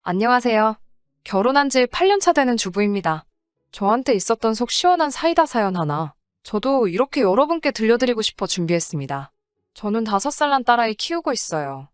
안녕하세요. 결혼한 지 8년 차 되는 주부입니다. 저한테 있었던 속 시원한 사이다 사연 하나. 저도 이렇게 여러분께 들려드리고 싶어 준비했습니다. 저는 5살 난 딸아이 키우고 있어요.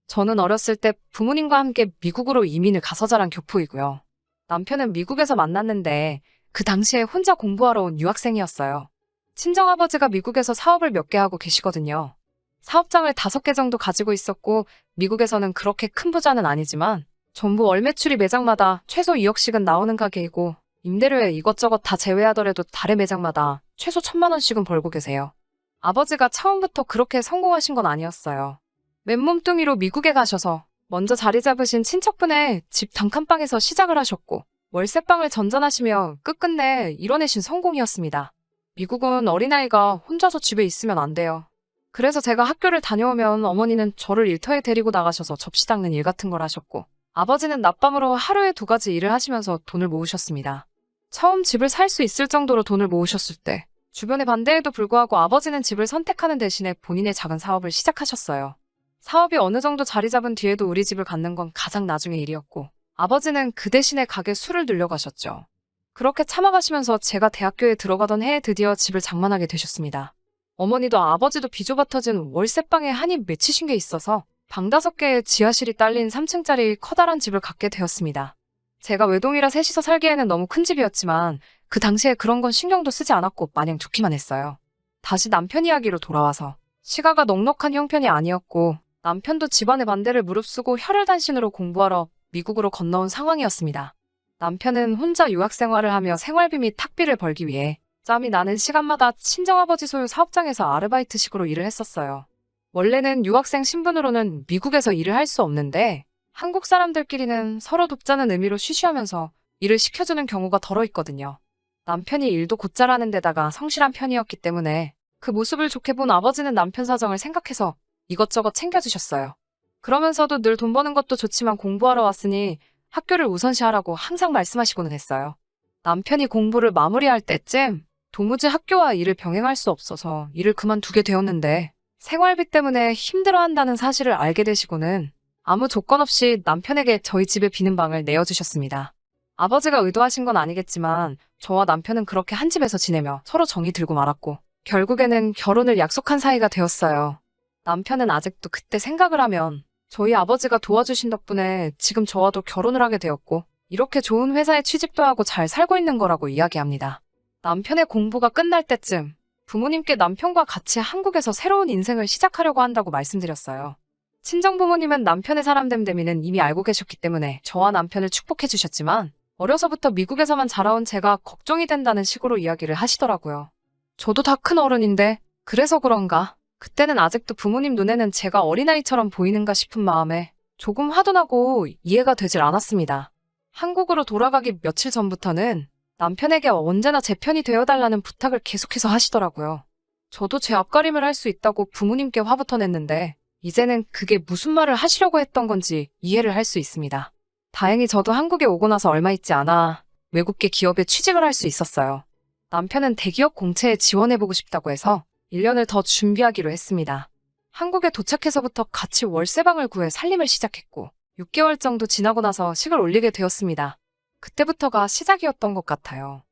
저는 어렸을 때 부모님과 함께 미국으로 이민을 가서 자란 교포이고요. 남편은 미국에서 만났는데 그 당시에 혼자 공부하러 온 유학생이었어요. 친정아버지가 미국에서 사업을 몇 개 하고 계시거든요. 사업장을 5개 정도 가지고 있었고 미국에서는 그렇게 큰 부자는 아니지만 전부 월 매출이 매장마다 최소 2억씩은 나오는 가게이고 임대료에 이것저것 다 제외하더라도 달에 매장마다 최소 1,000만 원씩은 벌고 계세요. 아버지가 처음부터 그렇게 성공하신 건 아니었어요. 맨몸뚱이로 미국에 가셔서 먼저 자리 잡으신 친척분의 집 단칸방에서 시작을 하셨고 월세방을 전전하시며 끝끝내 이뤄내신 성공이었습니다. 미국은 어린아이가 혼자서 집에 있으면 안 돼요. 그래서 제가 학교를 다녀오면 어머니는 저를 일터에 데리고 나가셔서 접시 닦는 일 같은 걸 하셨고 아버지는 낮밤으로 하루에 2가지 일을 하시면서 돈을 모으셨습니다. 처음 집을 살 수 있을 정도로 돈을 모으셨을 때 주변의 반대에도 불구하고 아버지는 집을 선택하는 대신에 본인의 작은 사업을 시작하셨어요. 사업이 어느 정도 자리 잡은 뒤에도 우리 집을 갖는 건 가장 나중의 일이었고 아버지는 그 대신에 가게 수를 늘려가셨죠. 그렇게 참아가시면서 제가 대학교에 들어가던 해에 드디어 집을 장만하게 되셨습니다. 어머니도 아버지도 비좁아 터진 월세방에 한이 맺히신 게 있어서 방 5개에 지하실이 딸린 3층짜리 커다란 집을 갖게 되었습니다. 제가 외동이라 셋이서 살기에는 너무 큰 집이었지만 그 당시에 그런 건 신경도 쓰지 않았고 마냥 좋기만 했어요. 다시 남편 이야기로 돌아와서 시가가 넉넉한 형편이 아니었고 남편도 집안의 반대를 무릅쓰고 혈혈단신으로 공부하러 미국으로 건너온 상황이었습니다. 남편은 혼자 유학 생활을 하며 생활비 및 학비를 벌기 위해 짬이 나는 시간마다 친정아버지 소유 사업장에서 아르바이트식으로 일을 했었어요. 원래는 유학생 신분으로는 미국에서 일을 할 수 없는데 한국 사람들끼리는 서로 돕자는 의미로 쉬쉬하면서 일을 시켜주는 경우가 덜어 있거든요. 남편이 일도 곧잘 하는 데다가 성실한 편이었기 때문에 그 모습을 좋게 본 아버지는 남편 사정을 생각해서 이것저것 챙겨주셨어요. 그러면서도 늘 돈 버는 것도 좋지만 공부하러 왔으니 학교를 우선시하라고 항상 말씀하시고는 했어요. 남편이 공부를 마무리할 때쯤 도무지 학교와 일을 병행할 수 없어서 일을 그만두게 되었는데 생활비 때문에 힘들어한다는 사실을 알게 되시고는 아무 조건 없이 남편에게 저희 집에 비는 방을 내어주셨습니다. 아버지가 의도하신 건 아니겠지만 저와 남편은 그렇게 한 집에서 지내며 서로 정이 들고 말았고 결국에는 결혼을 약속한 사이가 되었어요. 남편은 아직도 그때 생각을 하면 저희 아버지가 도와주신 덕분에 지금 저와도 결혼을 하게 되었고 이렇게 좋은 회사에 취직도 하고 잘 살고 있는 거라고 이야기합니다. 남편의 공부가 끝날 때쯤 부모님께 남편과 같이 한국에서 새로운 인생을 시작하려고 한다고 말씀드렸어요. 친정부모님은 남편의 사람됨됨이는 이미 알고 계셨기 때문에 저와 남편을 축복해 주셨지만 어려서부터 미국에서만 자라온 제가 걱정이 된다는 식으로 이야기를 하시더라고요. 저도 다 큰 어른인데 그래서 그런가? 그때는 아직도 부모님 눈에는 제가 어린아이처럼 보이는가 싶은 마음에 조금 화도 나고 이해가 되질 않았습니다. 한국으로 돌아가기 며칠 전부터는 남편에게 언제나 제 편이 되어달라는 부탁을 계속해서 하시더라고요. 저도 제 앞가림을 할 수 있다고 부모님께 화부터 냈는데 이제는 그게 무슨 말을 하시려고 했던 건지 이해를 할 수 있습니다. 다행히 저도 한국에 오고 나서 얼마 있지 않아 외국계 기업에 취직을 할 수 있었어요. 남편은 대기업 공채에 지원해보고 싶다고 해서 1년을 더 준비하기로 했습니다. 한국에 도착해서부터 같이 월세방을 구해 살림을 시작했고 6개월 정도 지나고 나서 식을 올리게 되었습니다. 그때부터가 시작이었던 것 같아요.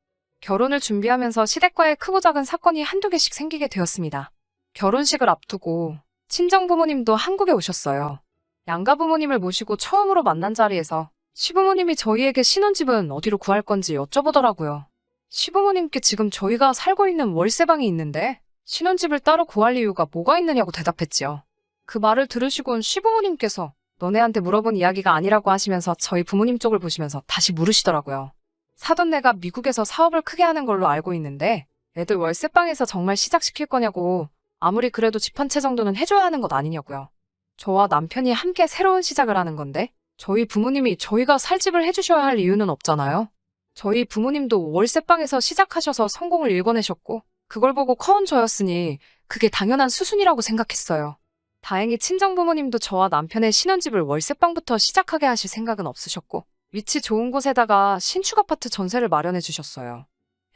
결혼을 준비하면서 시댁과의 크고 작은 사건이 한두 개씩 생기게 되었습니다. 결혼식을 앞두고 친정부모님도 한국에 오셨어요. 양가 부모님을 모시고 처음으로 만난 자리에서 시부모님이 저희에게 신혼집은 어디로 구할 건지 여쭤보더라고요. 시부모님께 지금 저희가 살고 있는 월세방이 있는데 신혼집을 따로 구할 이유가 뭐가 있느냐고 대답했지요. 그 말을 들으시곤 시부모님께서 너네한테 물어본 이야기가 아니라고 하시면서 저희 부모님 쪽을 보시면서 다시 물으시더라고요. 사돈네가 미국에서 사업을 크게 하는 걸로 알고 있는데 애들 월세방에서 정말 시작시킬 거냐고 아무리 그래도 집 한 채 정도는 해줘야 하는 것 아니냐고요. 저와 남편이 함께 새로운 시작을 하는 건데 저희 부모님이 저희가 살 집을 해주셔야 할 이유는 없잖아요. 저희 부모님도 월세방에서 시작하셔서 성공을 일궈내셨고 그걸 보고 커온 저였으니 그게 당연한 수순이라고 생각했어요. 다행히 친정부모님도 저와 남편의 신혼집을 월세방부터 시작하게 하실 생각은 없으셨고 위치 좋은 곳에다가 신축 아파트 전세를 마련해 주셨어요.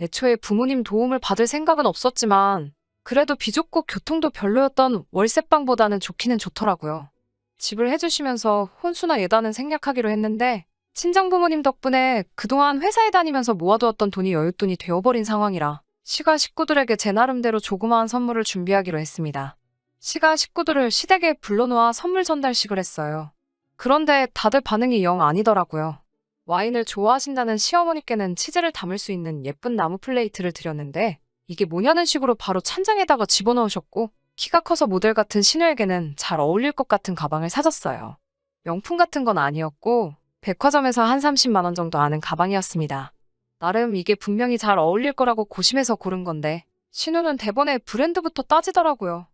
애초에 부모님 도움을 받을 생각은 없었지만 그래도 비좁고 교통도 별로였던 월세방보다는 좋기는 좋더라고요. 집을 해주시면서 혼수나 예단은 생략하기로 했는데 친정 부모님 덕분에 그동안 회사에 다니면서 모아두었던 돈이 여윳돈이 되어버린 상황이라 시가 식구들에게 제 나름대로 조그마한 선물을 준비하기로 했습니다. 시가 식구들을 시댁에 불러놓아 선물 전달식을 했어요. 그런데 다들 반응이 영 아니더라고요. 와인을 좋아하신다는 시어머니께는 치즈를 담을 수 있는 예쁜 나무 플레이트를 드렸는데 이게 뭐냐는 식으로 바로 찬장에다가 집어넣으셨고, 키가 커서 모델 같은 시누에게는 잘 어울릴 것 같은 가방을 사줬어요. 명품 같은 건 아니었고 백화점에서 한 30만 원 정도 하는 가방이었습니다. 나름 이게 분명히 잘 어울릴 거라고 고심해서 고른 건데 신우는 대번에 브랜드부터 따지더라고요.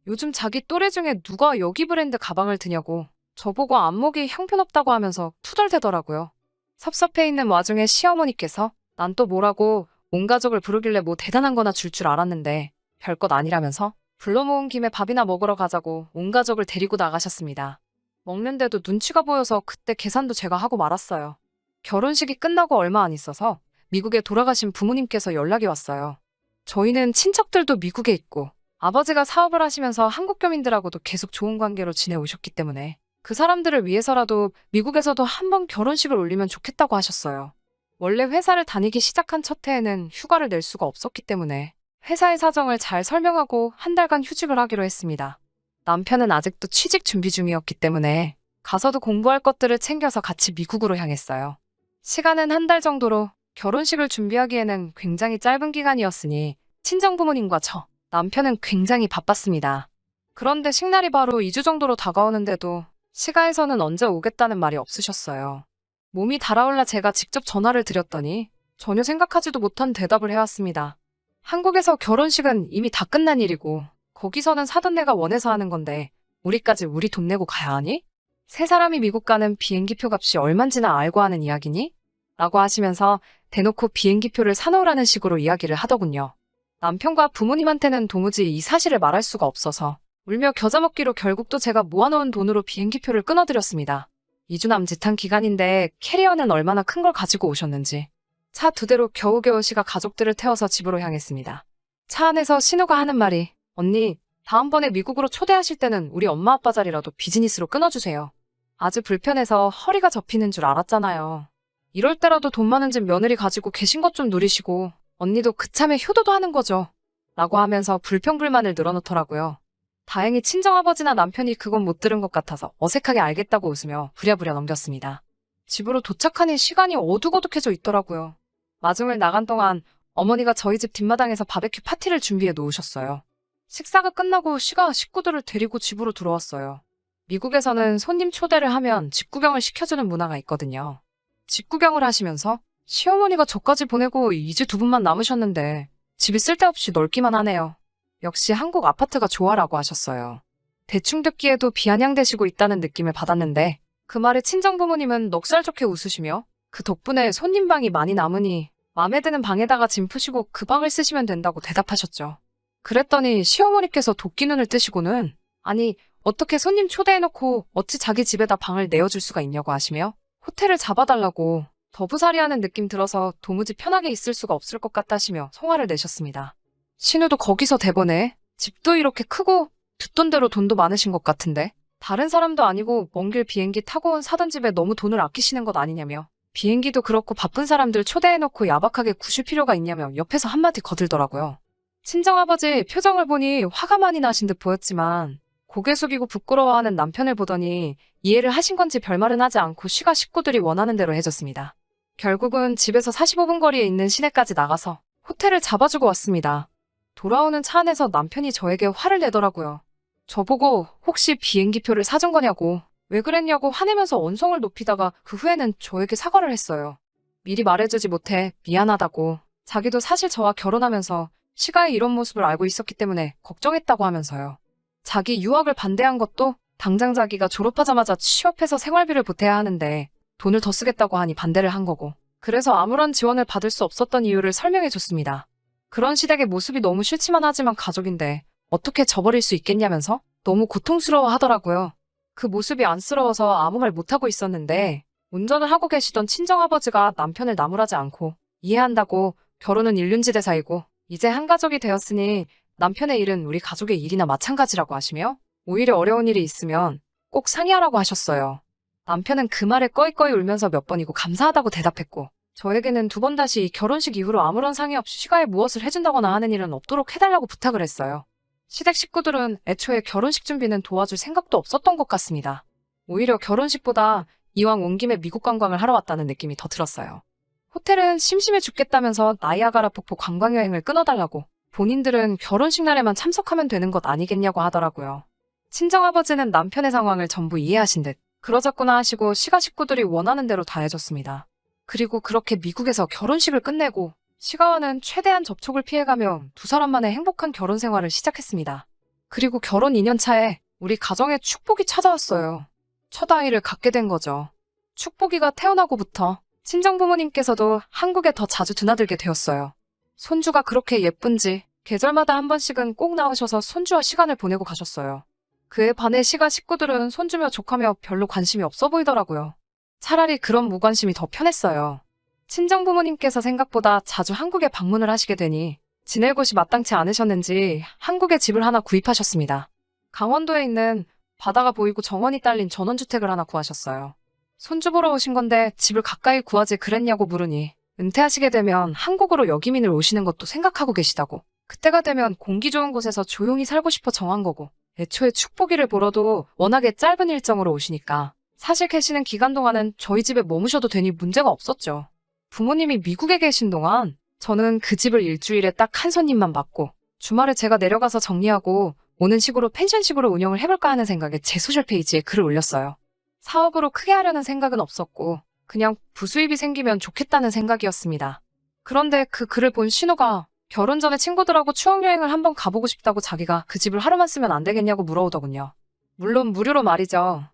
요즘 자기 또래 중에 누가 여기 브랜드 가방을 드냐고 저보고 안목이 형편없다고 하면서 투덜대더라고요. 섭섭해 있는 와중에 시어머니께서 난 또 뭐라고 온 가족을 부르길래 뭐 대단한 거나 줄 알았는데 별것 아니라면서 불러 모은 김에 밥이나 먹으러 가자고 온 가족을 데리고 나가셨습니다. 먹는데도 눈치가 보여서 그때 계산도 제가 하고 말았어요. 결혼식이 끝나고 얼마 안 있어서 미국에 돌아가신 부모님께서 연락이 왔어요. 저희는 친척들도 미국에 있고 아버지가 사업을 하시면서 한국 교민들하고도 계속 좋은 관계로 지내오셨기 때문에 그 사람들을 위해서라도 미국에서도 한번 결혼식을 올리면 좋겠다고 하셨어요. 원래 회사를 다니기 시작한 첫 해에는 휴가를 낼 수가 없었기 때문에 회사의 사정을 잘 설명하고 한 달간 휴직을 하기로 했습니다. 남편은 아직도 취직 준비 중이었기 때문에 가서도 공부할 것들을 챙겨서 같이 미국으로 향했어요. 시간은 한 달 정도로 결혼식을 준비하기에는 굉장히 짧은 기간이었으니 친정 부모님과 저, 남편은 굉장히 바빴습니다. 그런데 식날이 바로 2주 정도로 다가오는데도 시가에서는 언제 오겠다는 말이 없으셨어요. 몸이 달아올라 제가 직접 전화를 드렸더니 전혀 생각하지도 못한 대답을 해왔습니다. 한국에서 결혼식은 이미 다 끝난 일이고 거기서는 사돈 내가 원해서 하는 건데 우리까지 우리 돈 내고 가야 하니? 세 사람이 미국 가는 비행기표 값이 얼만지나 알고 하는 이야기니? 라고 하시면서 대놓고 비행기표를 사놓으라는 식으로 이야기를 하더군요. 남편과 부모님한테는 도무지 이 사실을 말할 수가 없어서 울며 겨자 먹기로 결국 또 제가 모아놓은 돈으로 비행기표를 끊어드렸습니다. 2주 남짓한 기간인데 캐리어는 얼마나 큰 걸 가지고 오셨는지. 차 2대로 겨우겨우 시가 가족들을 태워서 집으로 향했습니다. 차 안에서 신우가 하는 말이 언니, 다음번에 미국으로 초대하실 때는 우리 엄마 아빠 자리라도 비즈니스로 끊어주세요. 아주 불편해서 허리가 접히는 줄 알았잖아요. 이럴 때라도 돈 많은 집 며느리 가지고 계신 것 좀 누리시고 언니도 그참에 효도도 하는 거죠. 라고 하면서 불평불만을 늘어놓더라고요. 다행히 친정아버지나 남편이 그건 못 들은 것 같아서 어색하게 알겠다고 웃으며 부랴부랴 넘겼습니다. 집으로 도착하니 시간이 어둑어둑해져 있더라고요. 마중을 나간 동안 어머니가 저희 집 뒷마당에서 바베큐 파티를 준비해 놓으셨어요. 식사가 끝나고 시가 식구들을 데리고 집으로 들어왔어요. 미국에서는 손님 초대를 하면 집구경을 시켜주는 문화가 있거든요. 집구경을 하시면서 시어머니가 저까지 보내고 이제 2분만 남으셨는데 집이 쓸데없이 넓기만 하네요. 역시 한국 아파트가 좋아라고 하셨어요. 대충 듣기에도 비아냥대시고 있다는 느낌을 받았는데 그 말에 친정 부모님은 넉살 좋게 웃으시며 그 덕분에 손님 방이 많이 남으니 마음에 드는 방에다가 짐 푸시고 그 방을 쓰시면 된다고 대답하셨죠. 그랬더니 시어머니께서 도끼 눈을 뜨시고는 아니 어떻게 손님 초대해놓고 어찌 자기 집에다 방을 내어줄 수가 있냐고 하시며 호텔을 잡아달라고 더부살이하는 느낌 들어서 도무지 편하게 있을 수가 없을 것 같다시며 성화를 내셨습니다. 신우도 거기서 대번에 집도 이렇게 크고 듣던 대로 돈도 많으신 것 같은데 다른 사람도 아니고 먼 길 비행기 타고 온 사돈 집에 너무 돈을 아끼시는 것 아니냐며 비행기도 그렇고 바쁜 사람들 초대해놓고 야박하게 구실 필요가 있냐며 옆에서 한마디 거들더라고요. 친정아버지 표정을 보니 화가 많이 나신 듯 보였지만 고개 숙이고 부끄러워하는 남편을 보더니 이해를 하신 건지 별말은 하지 않고 시가 식구들이 원하는 대로 해줬습니다. 결국은 집에서 45분 거리에 있는 시내까지 나가서 호텔을 잡아주고 왔습니다. 돌아오는 차 안에서 남편이 저에게 화를 내더라고요. 저보고 혹시 비행기표를 사준 거냐고 왜 그랬냐고 화내면서 언성을 높이다가 그 후에는 저에게 사과를 했어요. 미리 말해주지 못해 미안하다고 자기도 사실 저와 결혼하면서 시가의 이런 모습을 알고 있었기 때문에 걱정했다고 하면서요. 자기 유학을 반대한 것도 당장 자기가 졸업하자마자 취업해서 생활비를 보태야 하는데 돈을 더 쓰겠다고 하니 반대를 한 거고 그래서 아무런 지원을 받을 수 없었던 이유를 설명해 줬습니다. 그런 시댁의 모습이 너무 싫지만 하지만 가족인데 어떻게 저버릴 수 있겠냐면서 너무 고통스러워 하더라고요. 그 모습이 안쓰러워서 아무 말 못하고 있었는데 운전을 하고 계시던 친정아버지가 남편을 나무라지 않고 이해한다고 결혼은 일륜지대 사이고 이제 한 가족이 되었으니 남편의 일은 우리 가족의 일이나 마찬가지라고 하시며 오히려 어려운 일이 있으면 꼭 상의하라고 하셨어요. 남편은 그 말에 꺼이꺼이 울면서 몇 번이고 감사하다고 대답했고, 저에게는 두 번 다시 결혼식 이후로 아무런 상의 없이 시가에 무엇을 해준다거나 하는 일은 없도록 해달라고 부탁을 했어요. 시댁 식구들은 애초에 결혼식 준비는 도와줄 생각도 없었던 것 같습니다. 오히려 결혼식보다 이왕 온 김에 미국 관광을 하러 왔다는 느낌이 더 들었어요. 호텔은 심심해 죽겠다면서 나이아가라 폭포 관광여행을 끊어달라고, 본인들은 결혼식 날에만 참석하면 되는 것 아니겠냐고 하더라고요. 친정아버지는 남편의 상황을 전부 이해하신 듯 그러자꾸나 하시고 시가 식구들이 원하는 대로 다 해줬습니다. 그리고 그렇게 미국에서 결혼식을 끝내고 시가와는 최대한 접촉을 피해가며 두 사람만의 행복한 결혼 생활을 시작했습니다. 그리고 결혼 2년 차에 우리 가정에 축복이 찾아왔어요. 첫 아이를 갖게 된 거죠. 축복이가 태어나고부터 친정 부모님께서도 한국에 더 자주 드나들게 되었어요. 손주가 그렇게 예쁜지 계절마다 한 번씩은 꼭 나오셔서 손주와 시간을 보내고 가셨어요. 그에 반해 시가 식구들은 손주며 조카며 별로 관심이 없어 보이더라고요. 차라리 그런 무관심이 더 편했어요. 친정 부모님께서 생각보다 자주 한국에 방문을 하시게 되니 지낼 곳이 마땅치 않으셨는지 한국에 집을 하나 구입하셨습니다. 강원도에 있는 바다가 보이고 정원이 딸린 전원주택을 하나 구하셨어요. 손주 보러 오신 건데 집을 가까이 구하지 그랬냐고 물으니 은퇴하시게 되면 한국으로 여기민을 오시는 것도 생각하고 계시다고, 그때가 되면 공기 좋은 곳에서 조용히 살고 싶어 정한 거고, 애초에 축복이를 보러도 워낙에 짧은 일정으로 오시니까 사실 계시는 기간 동안은 저희 집에 머무셔도 되니 문제가 없었죠. 부모님이 미국에 계신 동안 저는 그 집을 일주일에 딱 한 손님만 받고 주말에 제가 내려가서 정리하고 오는 식으로 펜션식으로 운영을 해볼까 하는 생각에 제 소셜페이지에 글을 올렸어요. 사업으로 크게 하려는 생각은 없었고 그냥 부수입이 생기면 좋겠다는 생각이었습니다. 그런데 그 글을 본 신우가 결혼 전에 친구들하고 추억여행을 한번 가보고 싶다고 자기가 그 집을 하루만 쓰면 안 되겠냐고 물어오더군요. 물론 무료로 말이죠.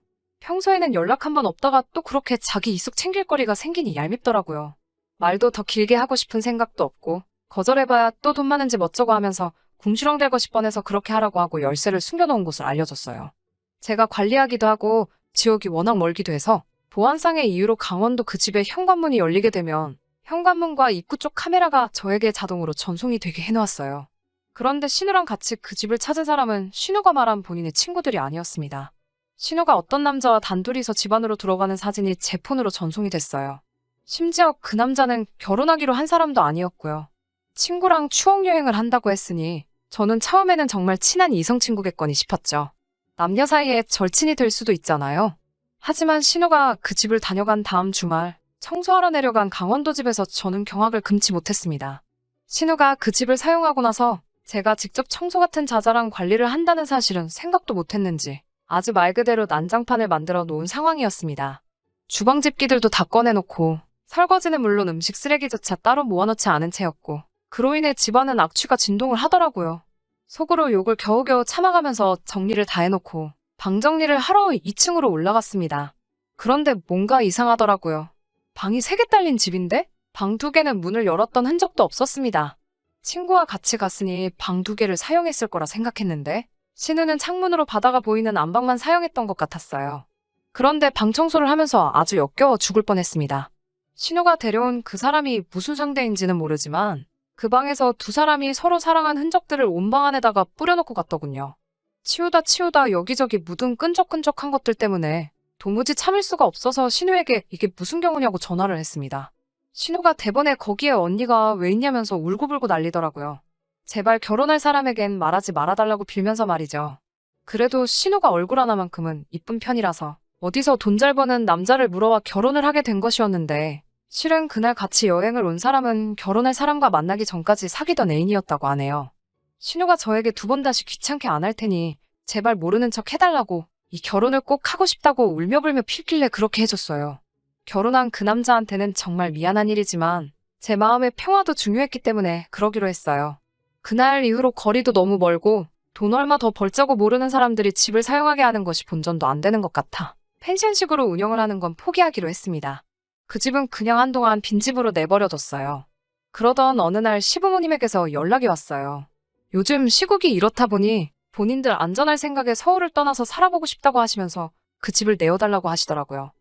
평소에는 연락 한 번 없다가 또 그렇게 자기 이숙 챙길 거리가 생기니 얄밉더라고요. 말도 더 길게 하고 싶은 생각도 없고 거절해봐야 또 돈 많은 집 어쩌고 하면서 궁시렁댈 것이 뻔해서 그렇게 하라고 하고 열쇠를 숨겨놓은 곳을 알려줬어요. 제가 관리하기도 하고 지역이 워낙 멀기도 해서 보안상의 이유로 강원도 그 집에 현관문이 열리게 되면 현관문과 입구 쪽 카메라가 저에게 자동으로 전송이 되게 해놓았어요. 그런데 신우랑 같이 그 집을 찾은 사람은 신우가 말한 본인의 친구들이 아니었습니다. 신우가 어떤 남자와 단둘이서 집 안으로 들어가는 사진이 제 폰으로 전송이 됐어요. 심지어 그 남자는 결혼하기로 한 사람도 아니었고요. 친구랑 추억여행을 한다고 했으니 저는 처음에는 정말 친한 이성 친구겠거니 싶었죠. 남녀 사이에 절친이 될 수도 있잖아요. 하지만 신우가 그 집을 다녀간 다음 주말 청소하러 내려간 강원도 집에서 저는 경악을 금치 못했습니다. 신우가 그 집을 사용하고 나서 제가 직접 청소 같은 자잘한 관리를 한다는 사실은 생각도 못했는지 아주 말 그대로 난장판을 만들어 놓은 상황이었습니다. 주방 집기들도 다 꺼내놓고 설거지는 물론 음식 쓰레기조차 따로 모아놓지 않은 채였고 그로 인해 집안은 악취가 진동을 하더라고요. 속으로 욕을 겨우겨우 참아가면서 정리를 다 해놓고 방 정리를 하러 2층으로 올라갔습니다. 그런데 뭔가 이상하더라고요. 방이 3개 딸린 집인데 방 2개는 문을 열었던 흔적도 없었습니다. 친구와 같이 갔으니 방 2개를 사용했을 거라 생각했는데 신우는 창문으로 바다가 보이는 안방만 사용했던 것 같았어요. 그런데 방 청소를 하면서 아주 역겨워 죽을 뻔했습니다. 신우가 데려온 그 사람이 무슨 상대인지는 모르지만 그 방에서 두 사람이 서로 사랑한 흔적들을 온 방 안에다가 뿌려놓고 갔더군요. 치우다 여기저기 묻은 끈적끈적한 것들 때문에 도무지 참을 수가 없어서 신우에게 이게 무슨 경우냐고 전화를 했습니다. 신우가 대번에 거기에 언니가 왜 있냐면서 울고불고 난리더라고요. 제발 결혼할 사람에겐 말하지 말아달라고 빌면서 말이죠. 그래도 신우가 얼굴 하나만큼은 이쁜 편이라서 어디서 돈 잘 버는 남자를 물어와 결혼을 하게 된 것이었는데 실은 그날 같이 여행을 온 사람은 결혼할 사람과 만나기 전까지 사귀던 애인이었다고 하네요. 신우가 저에게 2번 다시 귀찮게 안 할 테니 제발 모르는 척 해달라고 이 결혼을 꼭 하고 싶다고 울며불며 필길래 그렇게 해줬어요. 결혼한 그 남자한테는 정말 미안한 일이지만 제 마음의 평화도 중요했기 때문에 그러기로 했어요. 그날 이후로 거리도 너무 멀고 돈 얼마 더 벌자고 모르는 사람들이 집을 사용하게 하는 것이 본전도 안 되는 것 같아 펜션식으로 운영을 하는 건 포기하기로 했습니다. 그 집은 그냥 한동안 빈집으로 내버려뒀어요. 그러던 어느 날 시부모님에게서 연락이 왔어요. 요즘 시국이 이렇다 보니 본인들 안전할 생각에 서울을 떠나서 살아보고 싶다고 하시면서 그 집을 내어달라고 하시더라고요.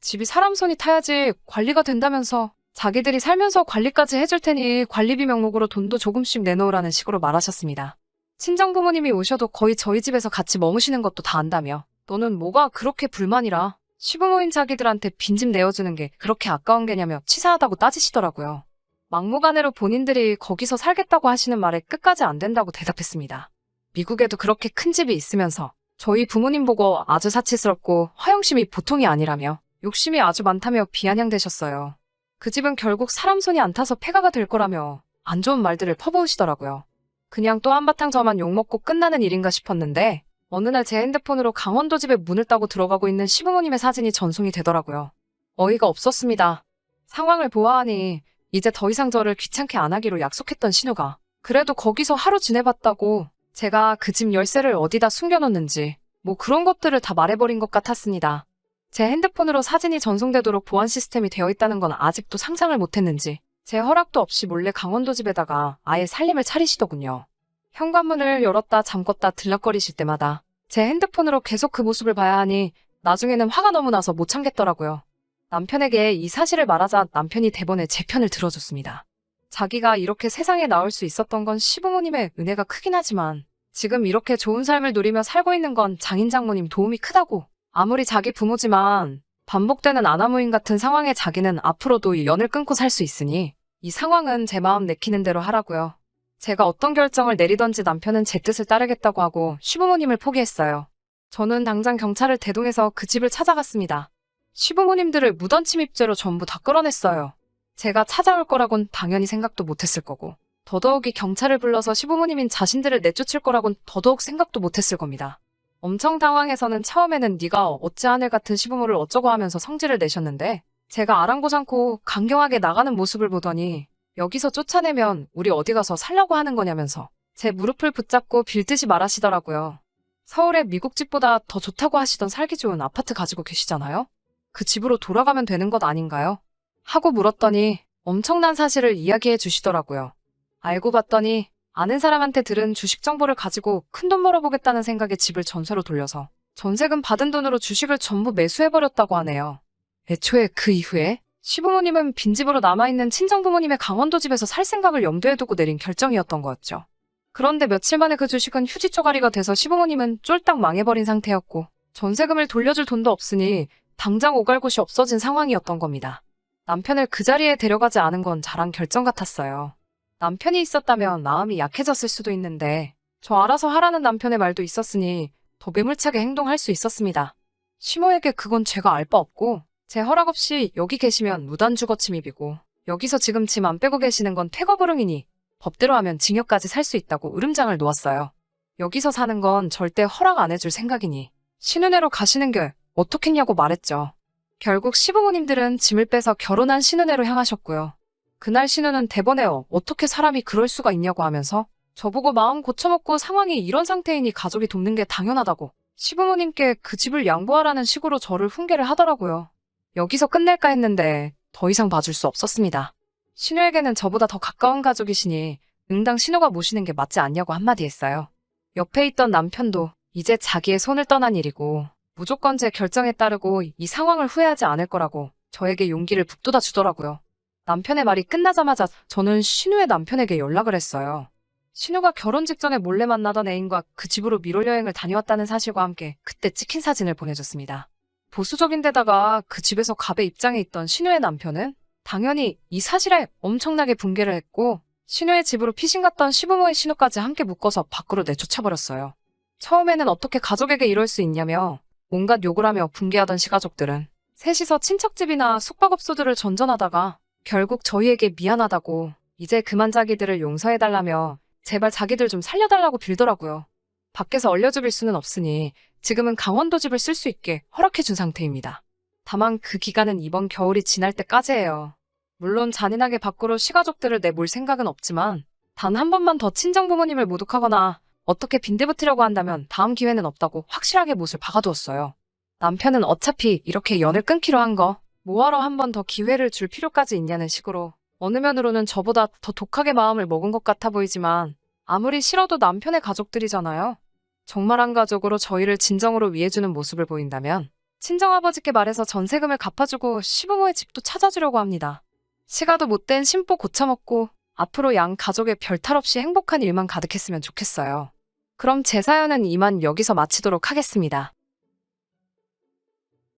집이 사람 손이 타야지 관리가 된다면서 자기들이 살면서 관리까지 해줄 테니 관리비 명목으로 돈도 조금씩 내놓으라는 식으로 말하셨습니다. 친정부모님이 오셔도 거의 저희 집에서 같이 머무시는 것도 다 안다며 너는 뭐가 그렇게 불만이라 시부모인 자기들한테 빈집 내어주는 게 그렇게 아까운 게냐며 치사하다고 따지시더라고요. 막무가내로 본인들이 거기서 살겠다고 하시는 말에 끝까지 안 된다고 대답했습니다. 미국에도 그렇게 큰 집이 있으면서 저희 부모님 보고 아주 사치스럽고 허영심이 보통이 아니라며 욕심이 아주 많다며 비아냥대셨어요. 그 집은 결국 사람 손이 안 타서 폐가가 될 거라며 안 좋은 말들을 퍼부으시더라고요. 그냥 또 한바탕 저만 욕먹고 끝나는 일인가 싶었는데 어느 날 제 핸드폰으로 강원도 집에 문을 따고 들어가고 있는 시부모님의 사진이 전송이 되더라고요. 어이가 없었습니다. 상황을 보아하니 이제 더 이상 저를 귀찮게 안 하기로 약속했던 신우가 그래도 거기서 하루 지내봤다고 제가 그 집 열쇠를 어디다 숨겨놓는지 뭐 그런 것들을 다 말해버린 것 같았습니다. 제 핸드폰으로 사진이 전송되도록 보안 시스템이 되어 있다는 건 아직도 상상을 못했는지 제 허락도 없이 몰래 강원도 집에다가 아예 살림을 차리시더군요. 현관문을 열었다 잠궜다 들락거리실 때마다 제 핸드폰으로 계속 그 모습을 봐야 하니 나중에는 화가 너무 나서 못 참겠더라고요. 남편에게 이 사실을 말하자 남편이 대번에 제 편을 들어줬습니다. 자기가 이렇게 세상에 나올 수 있었던 건 시부모님의 은혜가 크긴 하지만 지금 이렇게 좋은 삶을 누리며 살고 있는 건 장인 장모님 도움이 크다고. 아무리 자기 부모지만 반복되는 아나무인 같은 상황에 자기는 앞으로도 연을 끊고 살 수 있으니 이 상황은 제 마음 내키는 대로 하라고요. 제가 어떤 결정을 내리던지 남편은 제 뜻을 따르겠다고 하고 시부모님을 포기했어요. 저는 당장 경찰을 대동해서 그 집을 찾아갔습니다. 시부모님들을 무단 침입죄로 전부 다 끌어냈어요. 제가 찾아올 거라곤 당연히 생각도 못했을 거고 더더욱이 경찰을 불러서 시부모님인 자신들을 내쫓을 거라곤 더더욱 생각도 못했을 겁니다. 엄청 당황해서는 처음에는 네가 어찌 아들 같은 시부모를 어쩌고 하면서 성질을 내셨는데 제가 아랑곳않고 강경하게 나가는 모습을 보더니 여기서 쫓아내면 우리 어디 가서 살라고 하는 거냐면서 제 무릎을 붙잡고 빌듯이 말하시더라고요. 서울의 미국 집보다 더 좋다고 하시던 살기 좋은 아파트 가지고 계시잖아요? 그 집으로 돌아가면 되는 것 아닌가요? 하고 물었더니 엄청난 사실을 이야기해 주시더라고요. 알고 봤더니 아는 사람한테 들은 주식 정보를 가지고 큰돈 벌어보겠다는 생각에 집을 전세로 돌려서 전세금 받은 돈으로 주식을 전부 매수해버렸다고 하네요. 애초에 그 이후에 시부모님은 빈집으로 남아있는 친정부모님의 강원도 집에서 살 생각을 염두에 두고 내린 결정이었던 거였죠. 그런데 며칠 만에 그 주식은 휴지 쪼가리가 돼서 시부모님은 쫄딱 망해버린 상태였고 전세금을 돌려줄 돈도 없으니 당장 오갈 곳이 없어진 상황이었던 겁니다. 남편을 그 자리에 데려가지 않은 건 잘한 결정 같았어요. 남편이 있었다면 마음이 약해졌을 수도 있는데 저 알아서 하라는 남편의 말도 있었으니 더 매몰차게 행동할 수 있었습니다. 시모에게 그건 제가 알 바 없고 제 허락 없이 여기 계시면 무단 주거 침입이고 여기서 지금 짐 안 빼고 계시는 건 퇴거불응이니 법대로 하면 징역까지 살 수 있다고 으름장을 놓았어요. 여기서 사는 건 절대 허락 안 해줄 생각이니 신혼애로 가시는 게 어떻겠냐고 말했죠. 결국 시부모님들은 짐을 빼서 결혼한 신혼애로 향하셨고요. 그날 신우는 대번에 어떻게 사람이 그럴 수가 있냐고 하면서 저보고 마음 고쳐먹고 상황이 이런 상태이니 가족이 돕는 게 당연하다고 시부모님께 그 집을 양보하라는 식으로 저를 훈계를 하더라고요. 여기서 끝낼까 했는데 더 이상 봐줄 수 없었습니다. 신우에게는 저보다 더 가까운 가족이시니 응당 신우가 모시는 게 맞지 않냐고 한마디 했어요. 옆에 있던 남편도 이제 자기의 손을 떠난 일이고 무조건 제 결정에 따르고 이 상황을 후회하지 않을 거라고 저에게 용기를 북돋아 주더라고요. 남편의 말이 끝나자마자 저는 신우의 남편에게 연락을 했어요. 신우가 결혼 직전에 몰래 만나던 애인과 그 집으로 미롤여행을 다녀왔다는 사실과 함께 그때 찍힌 사진을 보내줬습니다. 보수적인 데다가 그 집에서 갑의 입장에 있던 신우의 남편은 당연히 이 사실에 엄청나게 붕괴를 했고 신우의 집으로 피신 갔던 시부모의 신우까지 함께 묶어서 밖으로 내쫓아버렸어요. 처음에는 어떻게 가족에게 이럴 수 있냐며 온갖 욕을 하며 붕괴하던 시가족들은 셋이서 친척집이나 숙박업소들을 전전하다가 결국 저희에게 미안하다고 이제 그만 자기들을 용서해달라며 제발 자기들 좀 살려달라고 빌더라고요. 밖에서 얼려 죽일 수는 없으니 지금은 강원도 집을 쓸 수 있게 허락해준 상태입니다. 다만 그 기간은 이번 겨울이 지날 때까지예요. 물론 잔인하게 밖으로 시가족들을 내몰 생각은 없지만 단 한 번만 더 친정부모님을 모독하거나 어떻게 빈대붙으려고 한다면 다음 기회는 없다고 확실하게 못을 박아두었어요. 남편은 어차피 이렇게 연을 끊기로 한 거 뭐하러 한 번 더 기회를 줄 필요까지 있냐는 식으로 어느 면으로는 저보다 더 독하게 마음을 먹은 것 같아 보이지만 아무리 싫어도 남편의 가족들이잖아요. 정말 한 가족으로 저희를 진정으로 위해주는 모습을 보인다면 친정아버지께 말해서 전세금을 갚아주고 시부모의 집도 찾아주려고 합니다. 시가도 못된 심보 고쳐먹고 앞으로 양 가족의 별탈 없이 행복한 일만 가득했으면 좋겠어요. 그럼 제 사연은 이만 여기서 마치도록 하겠습니다.